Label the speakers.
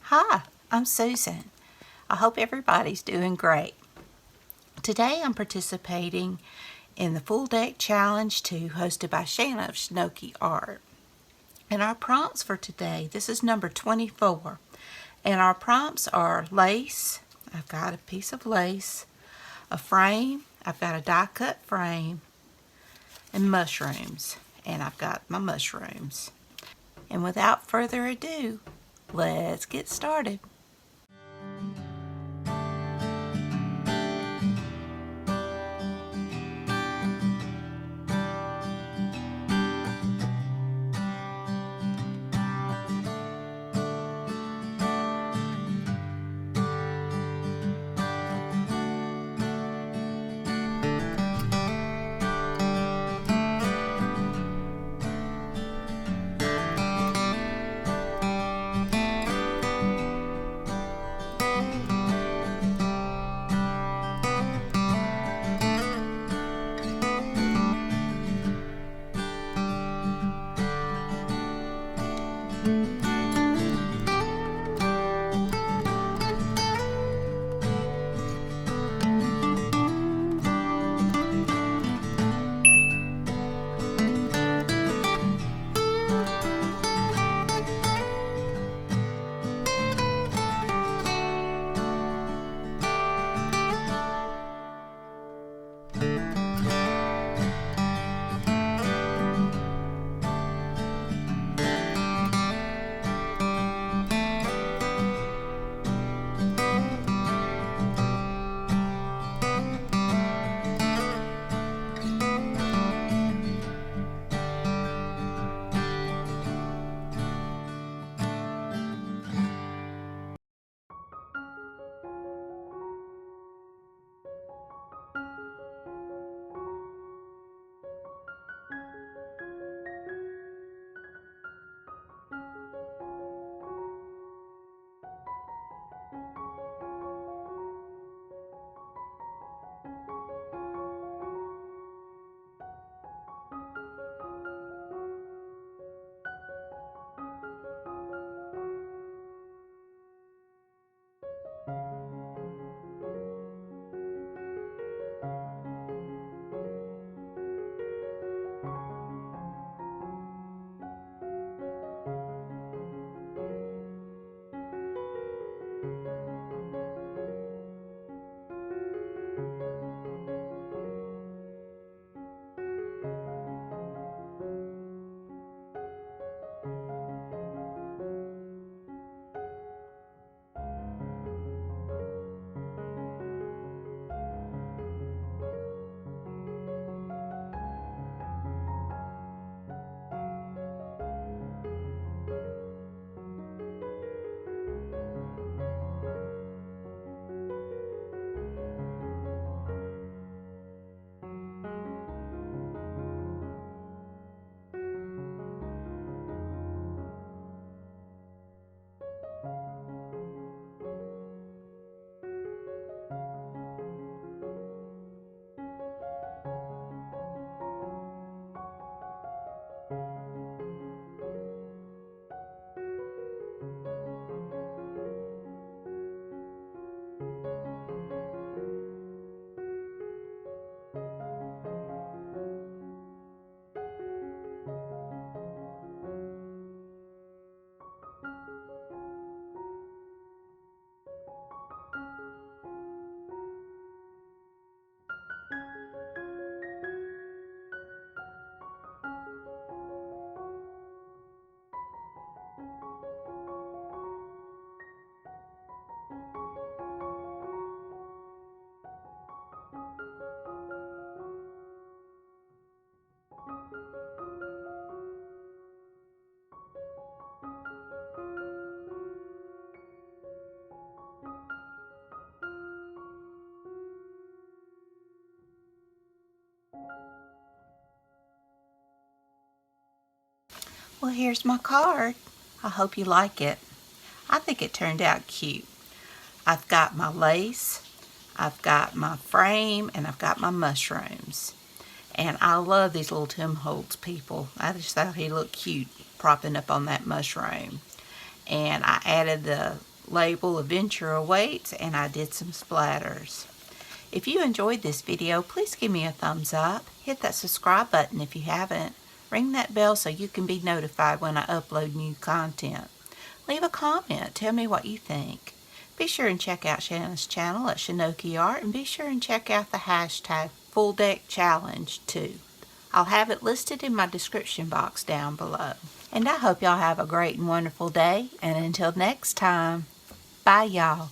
Speaker 1: Hi, I'm Susan. I hope everybody's doing great. Today I'm participating in the Full Deck Challenge 2 hosted by Shana of ShanoukiArt. And our prompts for today, this is number 24. And our prompts are lace, I've got a piece of lace, a frame, I've got a die cut frame, and mushrooms. And I've got my mushrooms. And without further ado, let's get started. Well, here's my card. I hope you like it. I think it turned out cute. I've got my lace, I've got my frame, and I've got my mushrooms. And I love these little Tim Holtz people. I just thought he looked cute propping up on that mushroom. And I added the label Adventure Awaits, and I did some splatters. If you enjoyed this video, please give me a thumbs up. Hit that subscribe button if you haven't. Ring that bell so you can be notified when I upload new content. Leave a comment. Tell me what you think. Be sure and check out Shana's channel at ShanoukiArt, and be sure and check out the hashtag Full Deck Challenge too. I'll have it listed in my description box down below. And I hope y'all have a great and wonderful day. And until next time, bye y'all.